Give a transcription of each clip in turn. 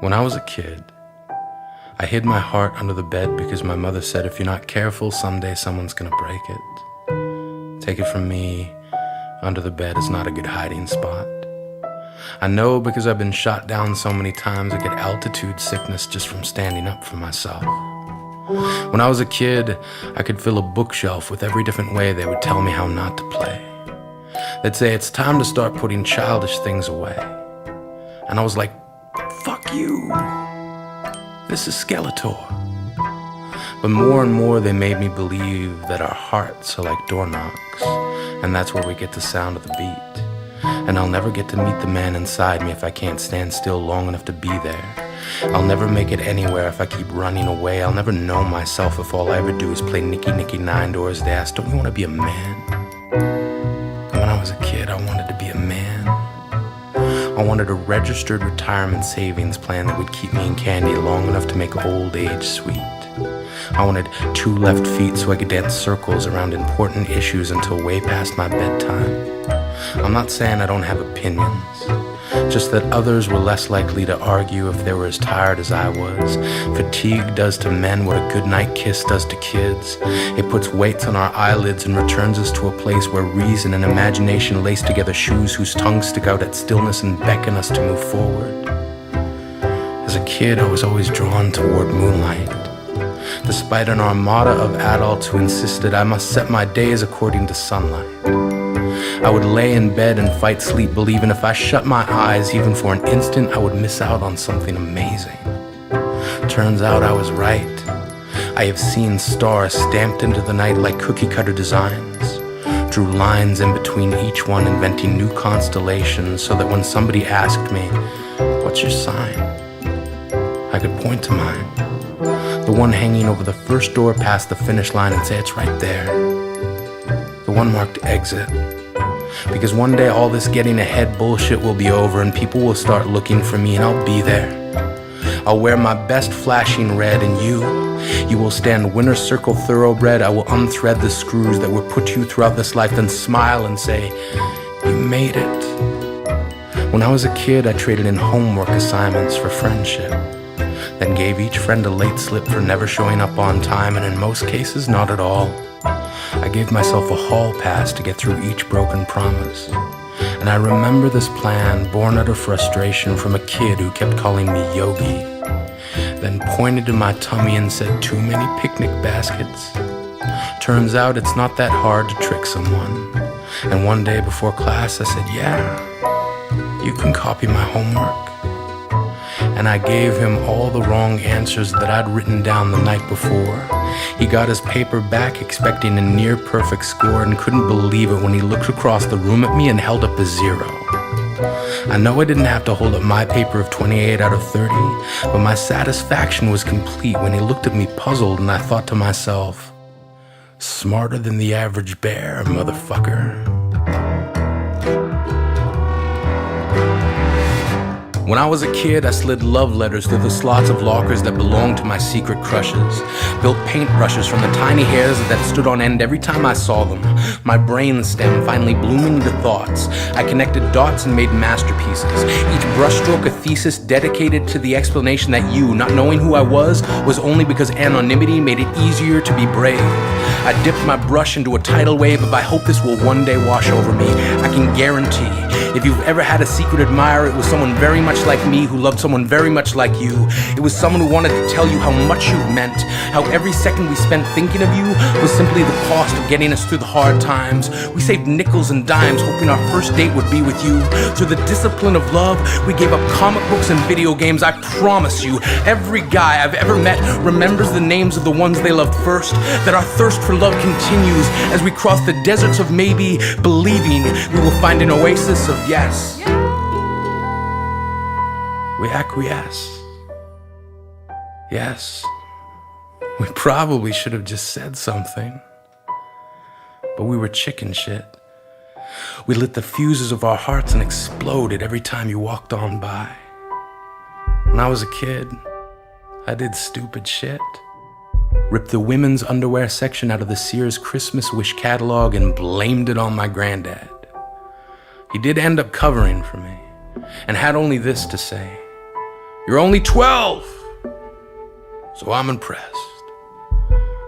When I was a kid, I hid my heart under the bed because my mother said if you're not careful, someday someone's gonna break it. Take it from me, under the bed is not a good hiding spot. I know because I've been shot down so many times I get altitude sickness just from standing up for myself. When I was a kid, I could fill a bookshelf with every different way they would tell me how not to play. They'd say it's time to start putting childish things away. And I was like, fuck you. This is Skeletor. But more and more they made me believe that our hearts are like door knocks, and that's where we get the sound of the beat. And I'll never get to meet the man inside me if I can't stand still long enough to be there. I'll never make it anywhere if I keep running away. I'll never know myself if all I ever do is play Nicky Nicky Nine Doors. They ask, don't you want to be a man? And when I was a kid, I wanted to be a man. I wanted a registered retirement savings plan that would keep me in candy long enough to make old age sweet. I wanted 2 left feet so I could dance circles around important issues until way past my bedtime. I'm not saying I don't have opinions, just that others were less likely to argue if they were as tired as I was. Fatigue does to men what a goodnight kiss does to kids. It puts weights on our eyelids and returns us to a place where reason and imagination lace together shoes whose tongues stick out at stillness and beckon us to move forward. As a kid, I was always drawn toward moonlight, despite an armada of adults who insisted I must set my days according to sunlight. I would lay in bed and fight sleep, believing if I shut my eyes even for an instant, I would miss out on something amazing. Turns out I was right. I have seen stars stamped into the night like cookie-cutter designs, drew lines in between each one, inventing new constellations so that when somebody asked me, what's your sign? I could point to mine, the one hanging over the first door past the finish line, and say it's right there. The one marked exit. Because one day all this getting ahead bullshit will be over and people will start looking for me and I'll be there. I'll wear my best flashing red and you will stand winner circle thoroughbred. I will unthread the screws that were put you throughout this life, then smile and say, you made it. When I was a kid, I traded in homework assignments for friendship, then gave each friend a late slip for never showing up on time, and in most cases, not at all. I gave myself a hall pass to get through each broken promise. And I remember this plan, born out of frustration from a kid who kept calling me Yogi, then pointed to my tummy and said, too many picnic baskets. Turns out it's not that hard to trick someone. And one day before class I said, yeah, you can copy my homework. And I gave him all the wrong answers that I'd written down the night before. He got his paper back expecting a near perfect score and couldn't believe it when he looked across the room at me and held up a 0. I know I didn't have to hold up my paper of 28 out of 30, but my satisfaction was complete when he looked at me puzzled, and I thought to myself, smarter than the average bear, motherfucker. When I was a kid, I slid love letters through the slots of lockers that belonged to my secret crushes, built paintbrushes from the tiny hairs that stood on end every time I saw them, my brain stem finally blooming into thoughts. I connected dots and made masterpieces, each brushstroke a thesis dedicated to the explanation that you, not knowing who I was only because anonymity made it easier to be brave. I dipped my brush into a tidal wave of I hope this will one day wash over me. I can guarantee, if you've ever had a secret admirer, it was someone very much like me who loved someone very much like you. It was someone who wanted to tell you how much you meant, how every second we spent thinking of you was simply the cost of getting us through the hard times. We saved nickels and dimes hoping our first date would be with you. Through the discipline of love, we gave up comic books and video games. I promise you, every guy I've ever met remembers the names of the ones they loved first, that our thirst for love continues as we cross the deserts of maybe, believing we will find an oasis of yes. We acquiesce. Yes, we probably should have just said something, but we were chicken shit. We lit the fuses of our hearts and exploded every time you walked on by. When I was a kid, I did stupid shit. Ripped the women's underwear section out of the Sears Christmas wish catalog and blamed it on my granddad. He did end up covering for me and had only this to say, You're only 12, so I'm impressed.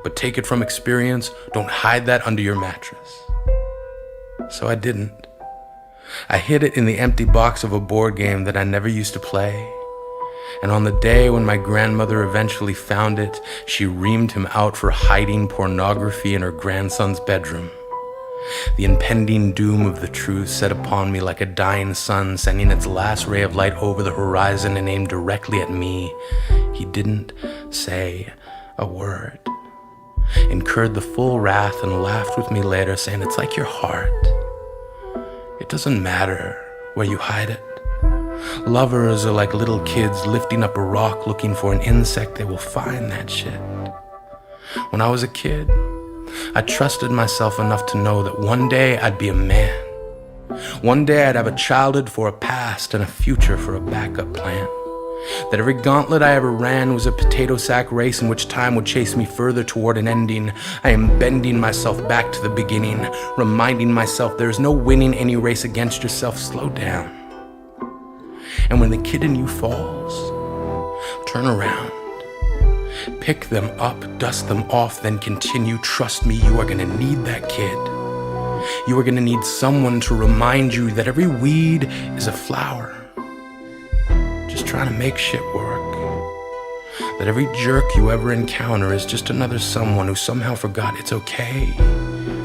But take it from experience, don't hide that under your mattress. So I didn't. I hid it in the empty box of a board game that I never used to play. And on the day when my grandmother eventually found it, she reamed him out for hiding pornography in her grandson's bedroom. The impending doom of the truth set upon me like a dying sun, sending its last ray of light over the horizon and aimed directly at me. He didn't say a word. Incurred the full wrath and laughed with me later, saying, "It's like your heart. It doesn't matter where you hide it. Lovers are like little kids lifting up a rock looking for an insect. They will find that shit." When I was a kid, I trusted myself enough to know that one day I'd be a man. One day I'd have a childhood for a past and a future for a backup plan. That every gauntlet I ever ran was a potato sack race in which time would chase me further toward an ending. I am bending myself back to the beginning, reminding myself there is no winning any race against yourself. Slow down. And when the kid in you falls, turn around. Pick them up, dust them off, then continue. Trust me, you are gonna need that kid. You are gonna need someone to remind you that every weed is a flower, just trying to make shit work. That every jerk you ever encounter is just another someone who somehow forgot it's okay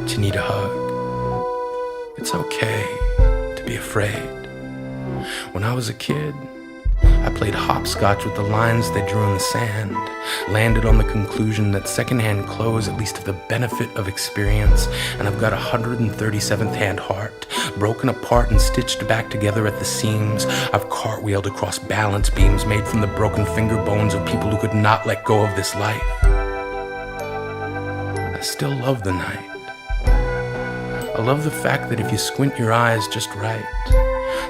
to need a hug. It's okay to be afraid. When I was a kid, I played hopscotch with the lines they drew in the sand, landed on the conclusion that secondhand clothes at least have the benefit of experience, and I've got a 137th hand heart, broken apart and stitched back together at the seams. I've cartwheeled across balance beams made from the broken finger bones of people who could not let go of this life. I still love the night. I love the fact that if you squint your eyes just right,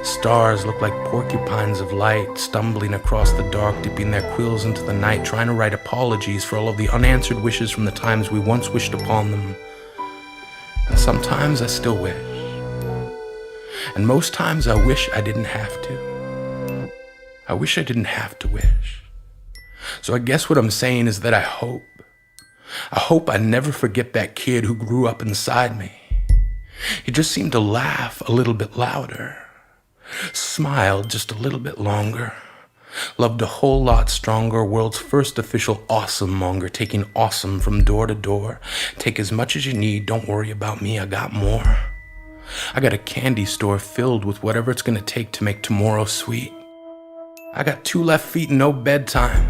stars look like porcupines of light, stumbling across the dark, dipping their quills into the night, trying to write apologies for all of the unanswered wishes from the times we once wished upon them. And sometimes I still wish. And most times I wish I didn't have to. I wish I didn't have to wish. So I guess what I'm saying is that I hope I never forget that kid who grew up inside me. He just seemed to laugh a little bit louder, smiled just a little bit longer, loved a whole lot stronger, world's first official awesome monger, taking awesome from door to door. Take as much as you need, don't worry about me, I got more. I got a candy store filled with whatever it's gonna take to make tomorrow sweet. I got 2 left feet and no bedtime.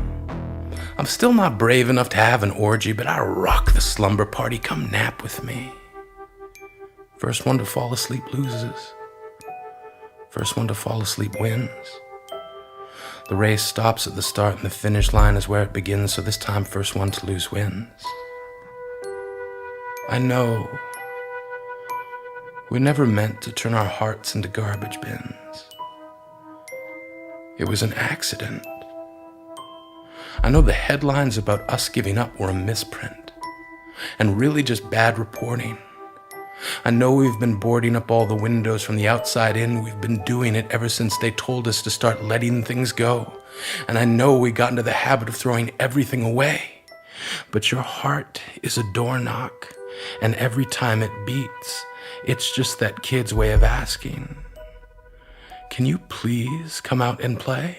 I'm still not brave enough to have an orgy, but I rock the slumber party, come nap with me. First one to fall asleep loses. First one to fall asleep wins. The race stops at the start and the finish line is where it begins, so this time first one to lose wins. I know we never meant to turn our hearts into garbage bins. It was an accident. I know the headlines about us giving up were a misprint and really just bad reporting. I know we've been boarding up all the windows from the outside in. We've been doing it ever since they told us to start letting things go. And I know we got into the habit of throwing everything away. But your heart is a door knock, and every time it beats, it's just that kid's way of asking, "Can you please come out and play?"